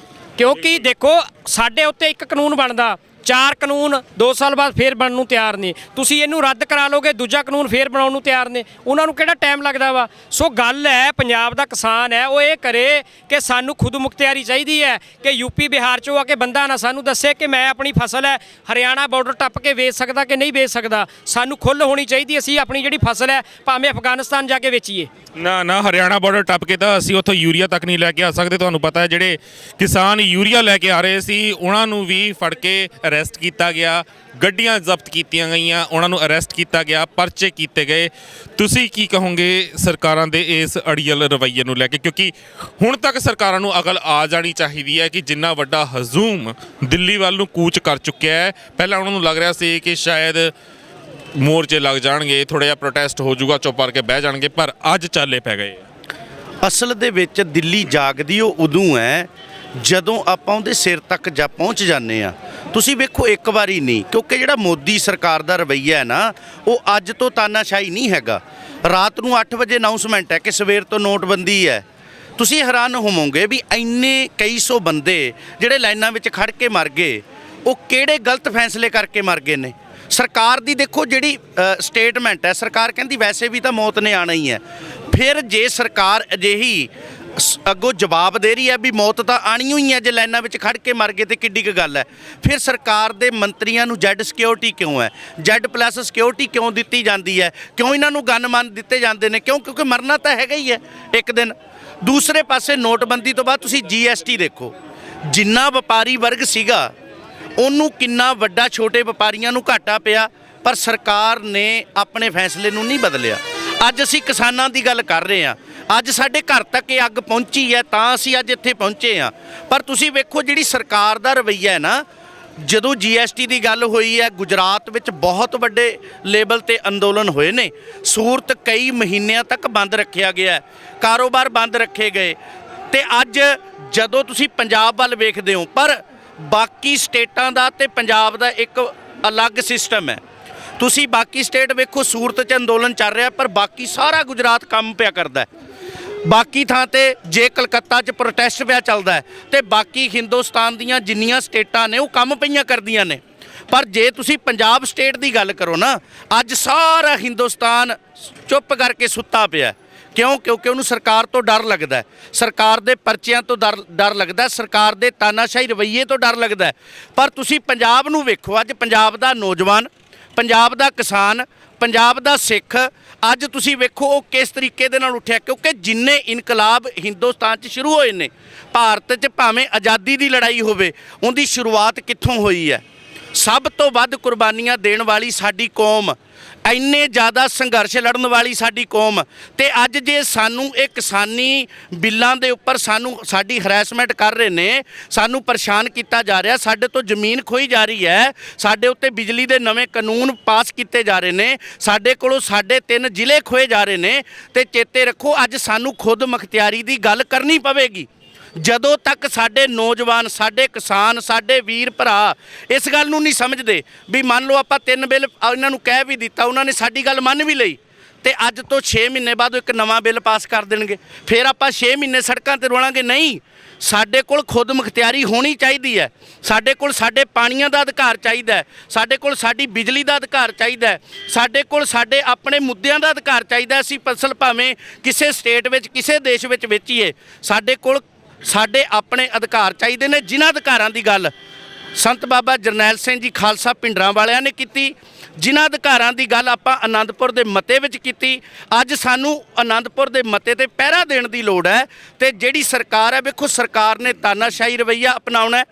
ਕਿਉਂਕਿ ਦੇਖੋ ਸਾਡੇ ਉੱਤੇ ਇੱਕ ਕਾਨੂੰਨ ਬਣਦਾ, 4 ਕਾਨੂੰਨ 2 ਸਾਲ ਬਾਅਦ ਫੇਰ ਬਣਨ ਨੂੰ ਤਿਆਰ ਨੇ। ਤੁਸੀਂ ਇਹਨੂੰ ਰੱਦ ਕਰਾ ਲੋਗੇ, ਦੂਜਾ ਕਾਨੂੰਨ ਫੇਰ ਬਣਾਉਣ ਨੂੰ ਤਿਆਰ ਨੇ। ਉਹਨਾਂ ਨੂੰ ਕਿਹੜਾ ਟਾਈਮ ਲੱਗਦਾ ਵਾ? ਸੋ ਗੱਲ ਹੈ ਪੰਜਾਬ ਦਾ ਕਿਸਾਨ ਹੈ ਉਹ ਇਹ ਕਰੇ ਕਿ ਸਾਨੂੰ ਖੁਦ ਮੁਖਤਿਆਰੀ ਚਾਹੀਦੀ ਹੈ ਕਿ ਯੂਪੀ ਬਿਹਾਰ 'ਚੋਂ ਆ ਕੇ ਬੰਦਾ ਨਾ ਸਾਨੂੰ ਦੱਸੇ ਕਿ ਮੈਂ ਆਪਣੀ ਫਸਲ ਹੈ ਹਰਿਆਣਾ ਬਾਰਡਰ ਟੱਪ ਕੇ ਵੇਚ ਸਕਦਾ ਕਿ ਨਹੀਂ ਵੇਚ ਸਕਦਾ। ਸਾਨੂੰ ਖੁੱਲ੍ਹ ਹੋਣੀ ਚਾਹੀਦੀ, ਅਸੀਂ ਆਪਣੀ ਜਿਹੜੀ ਫਸਲ ਹੈ ਭਾਵੇਂ ਅਫਗਾਨਿਸਤਾਨ ਜਾ ਕੇ ਵੇਚੀਏ। ਨਾ ਹਰਿਆਣਾ ਬਾਰਡਰ ਟੱਪ ਕੇ ਤਾਂ ਅਸੀਂ ਉੱਥੋਂ ਯੂਰੀਆ ਤੱਕ ਨਹੀਂ ਲੈ ਕੇ ਆ ਸਕਦੇ। ਤੁਹਾਨੂੰ ਪਤਾ ਹੈ ਜਿਹੜੇ ਕਿਸਾਨ ਯੂਰੀਆ ਲੈ ਕੇ ਆ ਰਹੇ ਸੀ ਉਹਨਾਂ ਨੂੰ ਵੀ ਫੜ ਕੇ ਅਰੈਸਟ ਕੀਤਾ ਗਿਆ, ਗੱਡੀਆਂ ਜ਼ਬਤ ਕੀਤੀਆਂ ਗਈਆਂ, ਉਹਨਾਂ ਨੂੰ ਅਰੈਸਟ ਕੀਤਾ ਗਿਆ, ਪਰਚੇ ਕੀਤੇ ਗਏ। ਤੁਸੀਂ ਕੀ ਕਹੋਗੇ ਸਰਕਾਰਾਂ ਦੇ ਇਸ ਅੜੀਅਲ ਰਵੱਈਏ ਨੂੰ ਲੈ ਕੇ? ਕਿਉਂਕਿ ਹੁਣ ਤੱਕ ਸਰਕਾਰਾਂ ਨੂੰ ਅਕਲ ਆ ਜਾਣੀ ਚਾਹੀਦੀ ਹੈ ਕਿ ਜਿੰਨਾ ਵੱਡਾ ਹਜ਼ੂਮ ਦਿੱਲੀ ਵੱਲ ਨੂੰ ਕੂਚ ਕਰ ਚੁੱਕਿਆ ਹੈ। ਪਹਿਲਾਂ ਉਹਨਾਂ ਨੂੰ ਲੱਗ ਰਿਹਾ ਸੀ ਕਿ ਸ਼ਾਇਦ ਮੋਰਚੇ ਲੱਗ ਜਾਣਗੇ, ਥੋੜ੍ਹਾ ਜਿਹਾ ਪ੍ਰੋਟੈਸਟ ਹੋ ਜਾਊਗਾ, ਚੁੱਪ ਕਰਕੇ ਬਹਿ ਜਾਣਗੇ, ਪਰ ਅੱਜ ਚਾਲੇ ਪੈ ਗਏ। ਅਸਲ ਦੇ ਵਿੱਚ ਦਿੱਲੀ ਜਾਗਦੀ ਉਹ ਉਦੋਂ ਹੈ ਜਦੋਂ ਆਪਾਂ ਉਹਦੇ ਸਿਰ ਤੱਕ ਜਾ ਪਹੁੰਚ ਜਾਂਦੇ ਆ। ਤੁਸੀਂ ਵੇਖੋ ਇੱਕ ਵਾਰੀ ਨਹੀਂ, ਕਿਉਂਕਿ ਜਿਹੜਾ ਮੋਦੀ ਸਰਕਾਰ ਦਾ ਰਵੱਈਆ ਹੈ ਨਾ, ਉਹ ਅੱਜ ਤੋਂ ਤਾਨਾਸ਼ਾਹੀ ਨਹੀਂ ਹੈਗਾ। ਰਾਤ ਨੂੰ 8 ਵਜੇ ਅਨਾਉਂਸਮੈਂਟ ਹੈ ਕਿ ਸਵੇਰ ਤੋਂ ਨੋਟਬੰਦੀ ਹੈ। ਤੁਸੀਂ ਹੈਰਾਨ ਹੋਵੋਗੇ ਵੀ ਇੰਨੇ ਕਈ ਸੌ ਬੰਦੇ ਜਿਹੜੇ ਲਾਈਨਾਂ ਵਿੱਚ ਖੜ ਕੇ ਮਰ ਗਏ, ਉਹ ਕਿਹੜੇ ਗਲਤ ਫੈਸਲੇ ਕਰਕੇ ਮਰ ਗਏ ਨੇ। ਸਰਕਾਰ ਦੀ ਦੇਖੋ ਜਿਹੜੀ ਸਟੇਟਮੈਂਟ ਹੈ, ਸਰਕਾਰ ਕਹਿੰਦੀ ਵੈਸੇ ਵੀ ਤਾਂ ਮੌਤ ਨੇ ਆਣਾ ਹੀ ਹੈ। ਫਿਰ ਜੇ ਸਰਕਾਰ ਅਜਿਹੀ ਅੱਗੋਂ ਜਵਾਬ ਦੇ ਰਹੀ ਹੈ ਵੀ ਮੌਤ ਤਾਂ ਆਣੀ ਹੋਈ ਹੈ ਜੇ ਲਾਈਨਾਂ ਵਿੱਚ ਖੜ ਕੇ ਮਰ ਗਏ, ਤੇ ਕਿੱਡੀ ਕੁ ਗੱਲ ਹੈ। ਫਿਰ ਸਰਕਾਰ ਦੇ ਮੰਤਰੀਆਂ ਨੂੰ ਜੈਡ ਸਿਕਿਉਰਿਟੀ ਕਿਉਂ ਹੈ, ਜੈਡ ਪਲੱਸ ਸਿਕਿਉਰਿਟੀ ਕਿਉਂ ਦਿੱਤੀ ਜਾਂਦੀ ਹੈ, ਕਿਉਂ ਇਹਨਾਂ ਨੂੰ ਗਨਮੈਨ ਦਿੱਤੇ ਜਾਂਦੇ ਨੇ? ਕਿਉਂਕਿ ਮਰਨਾ ਤਾਂ ਹੈਗਾ ਹੀ ਹੈ ਇੱਕ ਦਿਨ। ਦੂਸਰੇ ਪਾਸੇ ਨੋਟਬੰਦੀ ਤੋਂ ਬਾਅਦ ਤੁਸੀਂ GST ਦੇਖੋ, ਜਿੰਨਾ ਵਪਾਰੀ ਵਰਗ ਸੀਗਾ ਉਹਨੂੰ ਕਿੰਨਾ ਵੱਡਾ ਛੋਟੇ ਵਪਾਰੀਆਂ ਨੂੰ ਘਾਟਾ ਪਿਆ, ਪਰ ਸਰਕਾਰ ਨੇ ਆਪਣੇ ਫੈਸਲੇ ਨੂੰ ਨਹੀਂ ਬਦਲਿਆ। ਅੱਜ ਅਸੀਂ ਕਿਸਾਨਾਂ ਦੀ ਗੱਲ ਕਰ ਰਹੇ ਹਾਂ, ਅੱਜ ਸਾਡੇ ਘਰ ਤੱਕ ਇਹ ਅੱਗ ਪਹੁੰਚੀ ਹੈ ਤਾਂ ਅਸੀਂ ਅੱਜ ਇੱਥੇ ਪਹੁੰਚੇ ਹਾਂ। ਪਰ ਤੁਸੀਂ ਵੇਖੋ ਜਿਹੜੀ ਸਰਕਾਰ ਦਾ ਰਵੱਈਆ ਹੈ ਨਾ, ਜਦੋਂ GST ਦੀ ਗੱਲ ਹੋਈ ਹੈ, ਗੁਜਰਾਤ ਵਿੱਚ ਬਹੁਤ ਵੱਡੇ ਲੈਵਲ ਤੇ ਅੰਦੋਲਨ ਹੋਏ ਨੇ, ਸੂਰਤ ਕਈ ਮਹੀਨਿਆਂ ਤੱਕ ਬੰਦ ਰੱਖਿਆ ਗਿਆ, ਕਾਰੋਬਾਰ ਬੰਦ ਰੱਖੇ ਗਏ। ਤੇ ਅੱਜ ਜਦੋਂ ਤੁਸੀਂ ਪੰਜਾਬ ਵੱਲ ਵੇਖਦੇ ਹੋ, ਪਰ ਬਾਕੀ ਸਟੇਟਾਂ ਦਾ ਤੇ ਪੰਜਾਬ ਦਾ ਇੱਕ ਅਲੱਗ ਸਿਸਟਮ ਹੈ। ਤੁਸੀਂ ਬਾਕੀ ਸਟੇਟ ਵੇਖੋ, ਸੂਰਤ 'ਚ ਅੰਦੋਲਨ ਚੱਲ ਰਿਹਾ, ਪਰ ਬਾਕੀ ਸਾਰਾ ਗੁਜਰਾਤ ਕੰਮ ਪਿਆ ਕਰਦਾ ਹੈ। ਬਾਕੀ ਥਾਂ ਤੇ ਜੇ ਕਲਕੱਤਾ 'ਚ ਪ੍ਰੋਟੈਸਟ ਪਿਆ ਚੱਲਦਾ ਹੈ, ਤੇ ਬਾਕੀ ਹਿੰਦੁਸਤਾਨ ਦੀਆਂ ਜਿੰਨੀਆਂ ਸਟੇਟਾਂ ਨੇ ਉਹ ਕੰਮ ਪਈਆਂ ਕਰਦੀਆਂ ਨੇ। ਪਰ ਜੇ ਤੁਸੀਂ ਪੰਜਾਬ ਸਟੇਟ ਦੀ ਗੱਲ ਕਰੋ ਨਾ, ਅੱਜ ਸਾਰਾ ਹਿੰਦੁਸਤਾਨ ਚੁੱਪ ਕਰਕੇ ਸੁੱਤਾ ਪਿਆ। ਕਿਉਂ? ਕਿਉਂਕਿ ਉਹਨੂੰ ਸਰਕਾਰ ਤੋਂ ਡਰ ਲੱਗਦਾ ਹੈ, ਸਰਕਾਰ ਦੇ ਪਰਚਿਆਂ ਤੋਂ ਡਰ ਲੱਗਦਾ, ਸਰਕਾਰ ਦੇ ਤਾਨਾਸ਼ਾਹੀ ਰਵੱਈਏ ਤੋਂ ਡਰ ਲੱਗਦਾ। ਪਰ ਤੁਸੀਂ ਪੰਜਾਬ ਨੂੰ ਵੇਖੋ, ਅੱਜ ਪੰਜਾਬ ਦਾ ਨੌਜਵਾਨ, ਪੰਜਾਬ ਦਾ ਕਿਸਾਨ, ਪੰਜਾਬ ਦਾ ਸਿੱਖ, ਅੱਜ ਤੁਸੀਂ ਵੇਖੋ ਉਹ ਕਿਸ ਤਰੀਕੇ ਦੇ ਨਾਲ ਉੱਠਿਆ। ਕਿਉਂਕਿ ਜਿੰਨੇ ਇਨਕਲਾਬ ਹਿੰਦੁਸਤਾਨ 'ਚ ਸ਼ੁਰੂ ਹੋਏ ਨੇ, ਭਾਰਤ 'ਚ ਭਾਵੇਂ ਆਜ਼ਾਦੀ ਦੀ ਲੜਾਈ ਹੋਵੇ, ਉਹਦੀ ਸ਼ੁਰੂਆਤ ਕਿੱਥੋਂ ਹੋਈ ਹੈ? ਸਭ ਤੋਂ ਵੱਧ ਕੁਰਬਾਨੀਆਂ ਦੇਣ ਵਾਲੀ ਸਾਡੀ ਕੌਮ, ਇੰਨੇ ਜ਼ਿਆਦਾ ਸੰਘਰਸ਼ ਲੜਨ ਵਾਲੀ ਸਾਡੀ ਕੌਮ, ਤੇ ਅੱਜ ਜੇ ਸਾਨੂੰ ਇਹ ਕਿਸਾਨੀ ਬਿੱਲਾਂ ਦੇ ਉੱਪਰ ਸਾਡੀ ਹਰੈਸਮੈਂਟ ਕਰ ਰਹੇ ਨੇ, ਸਾਨੂੰ ਪਰੇਸ਼ਾਨ ਕੀਤਾ ਜਾ ਰਿਹਾ, ਸਾਡੇ ਤੋਂ ਜ਼ਮੀਨ ਖੋਈ ਜਾ ਰਹੀ ਹੈ, ਸਾਡੇ ਉੱਤੇ ਬਿਜਲੀ ਦੇ ਨਵੇਂ ਕਾਨੂੰਨ ਪਾਸ ਕੀਤੇ ਜਾ ਰਹੇ ਨੇ, ਸਾਡੇ ਕੋਲੋਂ 3.5 ਜ਼ਿਲ੍ਹੇ ਖੋਏ ਜਾ ਰਹੇ ਨੇ, ਤੇ ਚੇਤੇ ਰੱਖੋ ਅੱਜ ਸਾਨੂੰ ਖੁਦ ਮੁਖਤਿਆਰੀ ਦੀ ਗੱਲ ਕਰਨੀ ਪਵੇਗੀ। ਜਦੋਂ ਤੱਕ ਸਾਡੇ ਨੌਜਵਾਨ, ਸਾਡੇ ਕਿਸਾਨ, ਸਾਡੇ ਵੀਰ ਭਰਾ ਇਸ ਗੱਲ ਨੂੰ ਨਹੀਂ ਸਮਝਦੇ ਵੀ ਮੰਨ ਲਓ ਆਪਾਂ 3 ਬਿੱਲ ਇਹਨਾਂ ਨੂੰ ਕਹਿ ਵੀ ਦਿੱਤਾ, ਉਹਨਾਂ ਨੇ ਸਾਡੀ ਗੱਲ ਮੰਨ ਵੀ ਲਈ, ਤੇ ਅੱਜ ਤੋਂ 6 ਮਹੀਨੇ ਬਾਅਦ ਇੱਕ ਨਵਾਂ ਬਿੱਲ ਪਾਸ ਕਰ ਦੇਣਗੇ, ਫਿਰ ਆਪਾਂ 6 ਮਹੀਨੇ ਸੜਕਾਂ ਤੇ ਰੋਲਾਂਗੇ। ਨਹੀਂ, ਸਾਡੇ ਕੋਲ ਖੁਦ ਮੁਖਤਿਆਰੀ ਹੋਣੀ ਚਾਹੀਦੀ ਹੈ। ਸਾਡੇ ਕੋਲ ਸਾਡੇ ਪਾਣੀਆਂ ਦਾ ਅਧਿਕਾਰ ਚਾਹੀਦਾ ਹੈ, ਸਾਡੇ ਕੋਲ ਸਾਡੀ ਬਿਜਲੀ ਦਾ ਅਧਿਕਾਰ ਚਾਹੀਦਾ ਹੈ, ਸਾਡੇ ਕੋਲ ਸਾਡੇ ਆਪਣੇ ਮੁੱਦਿਆਂ ਦਾ ਅਧਿਕਾਰ ਚਾਹੀਦਾ। ਅਸੀਂ ਫਸਲ ਭਾਵੇਂ ਕਿਸੇ ਸਟੇਟ ਵਿੱਚ, ਕਿਸੇ ਦੇਸ਼ ਵਿੱਚ ਵੇਚੀਏ, ਸਾਡੇ ਕੋਲ ਸਾਡੇ ਆਪਣੇ ਅਧਿਕਾਰ ਚਾਹੀਦੇ ਨੇ। ਜਿਨ੍ਹਾਂ ਅਧਿਕਾਰਾਂ ਦੀ ਗੱਲ ਸੰਤ ਬਾਬਾ ਜਰਨੈਲ ਸਿੰਘ ਜੀ ਖਾਲਸਾ ਭਿੰਡਰਾਂ ਵਾਲਿਆਂ ਨੇ ਕੀਤੀ, ਜਿਨ੍ਹਾਂ ਅਧਿਕਾਰਾਂ ਦੀ ਗੱਲ ਆਪਾਂ ਆਨੰਦਪੁਰ ਦੇ ਮਤੇ ਵਿੱਚ ਕੀਤੀ, ਅੱਜ ਸਾਨੂੰ ਆਨੰਦਪੁਰ ਦੇ ਮਤੇ ਤੇ ਪਹਿਰਾ ਦੇਣ ਦੀ ਲੋੜ ਹੈ। ਤੇ ਜਿਹੜੀ ਸਰਕਾਰ ਹੈ, ਵੇਖੋ ਸਰਕਾਰ ਨੇ ਤਾਨਾਸ਼ਾਹੀ ਰਵੱਈਆ ਅਪਣਾਉਣਾ।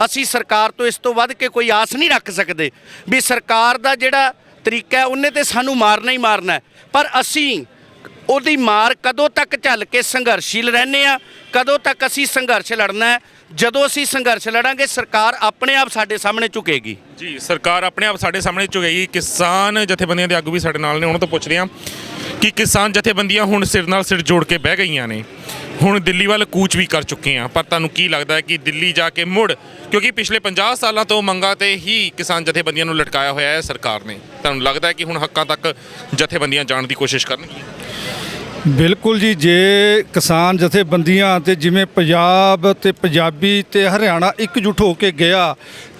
ਅਸੀਂ ਸਰਕਾਰ ਤੋਂ ਇਸ ਤੋਂ ਵੱਧ ਕੇ ਕੋਈ ਆਸ ਨਹੀਂ ਰੱਖ ਸਕਦੇ ਵੀ ਸਰਕਾਰ ਦਾ ਜਿਹੜਾ ਤਰੀਕਾ ਹੈ ਉਹਨੇ ਤੇ ਸਾਨੂੰ ਮਾਰਨਾ ਹੀ ਮਾਰਨਾ ਹੈ। ਪਰ ਅਸੀਂ ਉਹਦੀ ਮਾਰ ਕਦੋਂ ਤੱਕ ਝੱਲ ਕੇ ਸੰਘਰਸ਼ੀਲ ਰਹਿੰਦੇ ਆ, ਕਦੋਂ ਤੱਕ ਅਸੀਂ ਸੰਘਰਸ਼ ਲੜਨਾ ਹੈ? ਜਦੋਂ ਅਸੀਂ ਸੰਘਰਸ਼ ਲੜਾਂਗੇ, ਸਰਕਾਰ ਆਪਣੇ ਆਪ ਸਾਡੇ ਸਾਹਮਣੇ ਝੁਕੇਗੀ। ਜੀ, ਸਰਕਾਰ ਆਪਣੇ ਆਪ ਸਾਡੇ ਸਾਹਮਣੇ ਝੁਕੇਗੀ। ਕਿਸਾਨ ਜਥੇਬੰਦੀਆਂ ਦੇ ਆਗੂ ਵੀ ਸਾਡੇ ਨਾਲ ਨੇ, ਉਹਨਾਂ ਤੋਂ ਪੁੱਛਦੇ ਹਾਂ ਕਿ ਕਿਸਾਨ ਜਥੇਬੰਦੀਆਂ ਹੁਣ ਸਿਰ ਨਾਲ ਸਿਰ ਜੋੜ ਕੇ ਬਹਿ ਗਈਆਂ ਨੇ, ਹੁਣ ਦਿੱਲੀ ਵੱਲ ਕੂਚ ਵੀ ਕਰ ਚੁੱਕੇ ਆ, ਪਰ ਤੁਹਾਨੂੰ ਕੀ ਲੱਗਦਾ ਹੈ ਕਿ ਦਿੱਲੀ ਜਾ ਕੇ ਮੁੜ, ਕਿਉਂਕਿ ਪਿਛਲੇ 50 ਸਾਲਾਂ ਤੋਂ ਮੰਗਾਂ ਤੇ ਹੀ ਕਿਸਾਨ ਜਥੇਬੰਦੀਆਂ ਨੂੰ ਲਟਕਾਇਆ ਹੋਇਆ ਹੈ ਸਰਕਾਰ ਨੇ, ਤੁਹਾਨੂੰ ਲੱਗਦਾ ਹੈ ਕਿ ਹੁਣ ਹੱਕਾਂ ਤੱਕ ਜਥੇਬੰਦੀਆਂ ਜਾਣ ਦੀ ਕੋਸ਼ਿਸ਼ ਕਰਨਗੀਆਂ? ਬਿਲਕੁਲ ਜੀ, ਜੇ ਕਿਸਾਨ ਜਥੇਬੰਦੀਆਂ ਤੇ ਜਿਵੇਂ ਪੰਜਾਬ ਤੇ ਪੰਜਾਬੀ ਤੇ ਹਰਿਆਣਾ ਇਕਜੁੱਟ ਹੋ ਕੇ ਗਿਆ,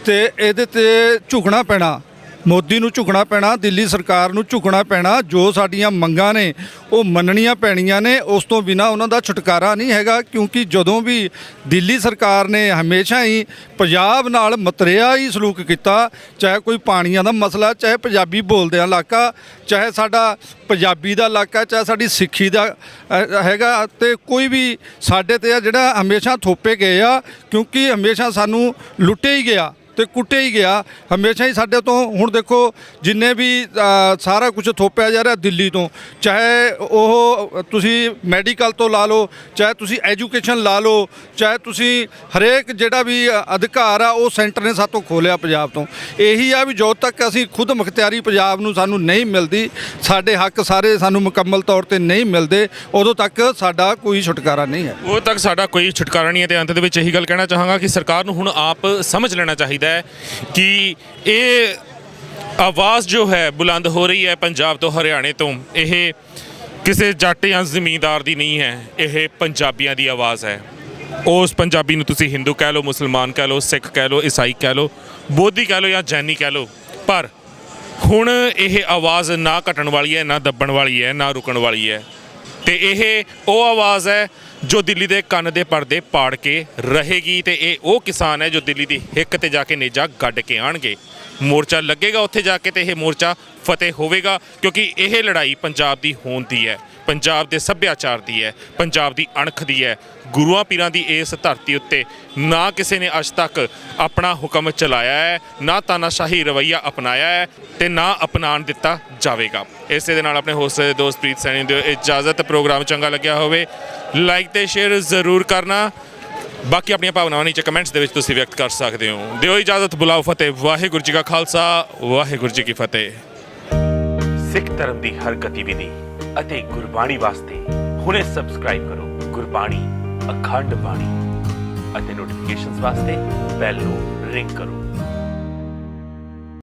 ਤੇ ਇਹਦੇ ਤੇ ਝੁਕਣਾ ਪੈਣਾ, ਮੋਦੀ ਨੂੰ ਝੁਕਣਾ ਪੈਣਾ, ਦਿੱਲੀ ਸਰਕਾਰ ਨੂੰ ਝੁਕਣਾ ਪੈਣਾ। ਜੋ ਸਾਡੀਆਂ ਮੰਗਾਂ ਨੇ ਉਹ ਮੰਨਣੀਆਂ ਪੈਣੀਆਂ ਨੇ, ਉਸ ਤੋਂ ਬਿਨਾਂ ਉਹਨਾਂ ਦਾ ਛੁਟਕਾਰਾ ਨਹੀਂ ਹੈਗਾ। ਕਿਉਂਕਿ ਜਦੋਂ ਵੀ ਦਿੱਲੀ ਸਰਕਾਰ ਨੇ ਹਮੇਸ਼ਾ ਹੀ ਪੰਜਾਬ ਨਾਲ ਮਤਰਿਆ ਹੀ ਸਲੂਕ ਕੀਤਾ, ਚਾਹੇ ਕੋਈ ਪਾਣੀਆਂ ਦਾ ਮਸਲਾ, ਚਾਹੇ ਪੰਜਾਬੀ ਬੋਲਦਿਆਂ ਇਲਾਕਾ, ਚਾਹੇ ਸਾਡਾ ਪੰਜਾਬੀ ਦਾ ਇਲਾਕਾ, ਚਾਹੇ ਸਾਡੀ ਸਿੱਖੀ ਦਾ ਹੈਗਾ, ਤੇ ਕੋਈ ਵੀ ਸਾਡੇ ਤੇ ਆ ਜਿਹੜਾ ਹਮੇਸ਼ਾ ਥੋਪੇ ਗਏ ਆ, ਕਿਉਂਕਿ ਹਮੇਸ਼ਾ ਸਾਨੂੰ ਲੁੱਟਿਆ ਹੀ ਗਿਆ। ਤੇ ਕੁੱਟਿਆ ਹੀ ਗਿਆ ਹਮੇਸ਼ਾ ਹੀ ਸਾਡੇ ਤੋਂ। ਹੁਣ ਦੇਖੋ ਜਿੰਨੇ ਵੀ ਸਾਰਾ ਕੁਝ ਥੋਪਿਆ ਜਾ ਰਿਹਾ ਦਿੱਲੀ ਤੋਂ, ਚਾਹੇ ਉਹ ਤੁਸੀਂ ਮੈਡੀਕਲ ਤੋਂ ਲਾ ਲਓ, ਚਾਹੇ ਤੁਸੀਂ ਐਜੂਕੇਸ਼ਨ ਲਾ ਲਓ, ਚਾਹੇ ਤੁਸੀਂ ਹਰੇਕ ਜਿਹੜਾ ਵੀ ਅਧਿਕਾਰ ਆ ਉਹ ਸੈਂਟਰ ਨੇ ਸਾਤੋਂ ਖੋਲਿਆ ਪੰਜਾਬ ਤੋਂ। ਇਹੀ ਆ ਵੀ ਜਦੋਂ ਤੱਕ ਅਸੀਂ ਖੁਦ ਮੁਖਤਿਆਰੀ ਪੰਜਾਬ ਨੂੰ ਸਾਨੂੰ ਨਹੀਂ ਮਿਲਦੀ, ਸਾਡੇ ਹੱਕ ਸਾਰੇ ਸਾਨੂੰ ਮੁਕੰਮਲ ਤੌਰ ਤੇ ਨਹੀਂ ਮਿਲਦੇ, ਉਦੋਂ ਤੱਕ ਸਾਡਾ ਕੋਈ ਛੁਟਕਾਰਾ ਨਹੀਂ ਹੈ। ਉਦੋਂ ਤੱਕ ਸਾਡਾ ਕੋਈ ਛੁਟਕਾਰਾ ਨਹੀਂ ਹੈ। ਤੇ ਅੰਤ ਦੇ ਵਿੱਚ ਇਹੀ ਗੱਲ ਕਹਿਣਾ ਚਾਹਾਂਗਾ ਕਿ ਸਰਕਾਰ ਨੂੰ ਹੁਣ ਆਪ ਸਮਝ ਲੈਣਾ ਚਾਹੀਦਾ ਹੈ ਕਿ ਇਹ ਆਵਾਜ਼ ਜੋ ਹੈ ਬੁਲੰਦ ਹੋ ਰਹੀ ਹੈ ਪੰਜਾਬ ਤੋਂ, ਹਰਿਆਣੇ ਤੋਂ, ਇਹ ਕਿਸੇ ਜੱਟ ਜਾਂ ਜ਼ਮੀਂਦਾਰ ਦੀ ਨਹੀਂ ਹੈ, ਇਹ ਪੰਜਾਬੀਆਂ ਦੀ ਆਵਾਜ਼ ਹੈ। ਉਸ ਪੰਜਾਬੀ ਨੂੰ ਤੁਸੀਂ ਹਿੰਦੂ ਕਹਿ ਲਓ, ਮੁਸਲਮਾਨ ਕਹਿ ਲਓ, ਸਿੱਖ ਕਹਿ ਲਓ, ਈਸਾਈ ਕਹਿ ਲਓ, ਬੋਧੀ ਕਹਿ ਲਓ ਜਾਂ ਜੈਨੀ ਕਹਿ ਲਓ, ਪਰ ਹੁਣ ਇਹ ਆਵਾਜ਼ ਨਾ ਘਟਣ ਵਾਲੀ ਹੈ, ਨਾ ਦੱਬਣ ਵਾਲੀ ਹੈ, ਨਾ ਰੁਕਣ ਵਾਲੀ ਹੈ। ਤੇ ਇਹ ਉਹ ਆਵਾਜ਼ ਹੈ ਜੋ ਦਿੱਲੀ ਦੇ ਕੰਨ ਦੇ ਪਰਦੇ ਪਾੜ ਕੇ ਰਹੇਗੀ। ਤੇ ਇਹ ਉਹ ਕਿਸਾਨ ਹੈ ਜੋ ਦਿੱਲੀ ਦੀ ਹਿੱਕ ਤੇ ਜਾ ਕੇ ਨੇਜਾ ਗੱਡ ਕੇ ਆਣਗੇ। ਮੋਰਚਾ ਲੱਗੇਗਾ ਉੱਥੇ ਜਾ ਕੇ ਤੇ ਇਹ ਮੋਰਚਾ ਫਤਿਹ ਹੋਵੇਗਾ, ਕਿਉਂਕਿ ਇਹ ਲੜਾਈ ਪੰਜਾਬ ਦੀ ਹੋਂਦ ਦੀ ਹੈ, ਪੰਜਾਬ ਦੇ ਸੱਭਿਆਚਾਰ ਦੀ ਹੈ, ਪੰਜਾਬ ਦੀ ਅਣਖ ਦੀ ਹੈ। ਗੁਰੂਆਂ ਪੀਰਾਂ ਦੀ ਇਸ ਧਰਤੀ ਉੱਤੇ ਨਾ ਕਿਸੇ ਨੇ ਅੱਜ ਤੱਕ ਆਪਣਾ ਹੁਕਮ ਚਲਾਇਆ ਹੈ, ਨਾ ਤਾਨਾਸ਼ਾਹੀ ਰਵੱਈਆ ਅਪਣਾਇਆ ਹੈ ਤੇ ਨਾ ਅਪਣਾਉਣ ਦਿੱਤਾ ਜਾਵੇਗਾ। ਇਸੇ ਦੇ ਨਾਲ ਆਪਣੇ ਹੋਸਟ ਦੇ ਦੋਸਤ ਪ੍ਰੀਤ ਸੈਣੀ ਦਿਓ ਇਜਾਜ਼ਤ। ਪ੍ਰੋਗਰਾਮ ਚੰਗਾ ਲੱਗਿਆ ਹੋਵੇ ਲਾਈਕ ਤੇ ਸ਼ੇਅਰ ਜ਼ਰੂਰ ਕਰਨਾ। ਬਾਕੀ ਆਪਣੀਆਂ ਭਾਵਨਾਵਾਂ ਨੀਚੇ ਕਮੈਂਟਸ ਦੇ ਵਿੱਚ ਤੁਸੀਂ ਵਿਅਕਤ ਕਰ ਸਕਦੇ ਹੋ। ਦਿਓ ਇਜਾਜ਼ਤ, ਬੁਲਾਓ ਫਤਿਹ। ਵਾਹਿਗੁਰੂ ਜੀ ਕਾ ਖਾਲਸਾ, ਵਾਹਿਗੁਰੂ ਜੀ ਕੀ ਫਤਿਹ। ਸਿੱਖ ਧਰਮ ਦੀ ਹਰ ਗਤੀਵਿਧੀ ਅਤੇ ਗੁਰਬਾਣੀ ਵਾਸਤੇ ਹੁਣੇ ਸਬਸਕ੍ਰਾਈਬ ਕਰੋ ਗੁਰਬਾਣੀ ਅਖੰਡ ਬਾਣੀ ਅਤੇ ਨੋਟੀਫਿਕੇਸ਼ਨਸ ਵਾਸਤੇ ਬੈਲ ਨੂੰ ਰਿੰਗ ਕਰੋ।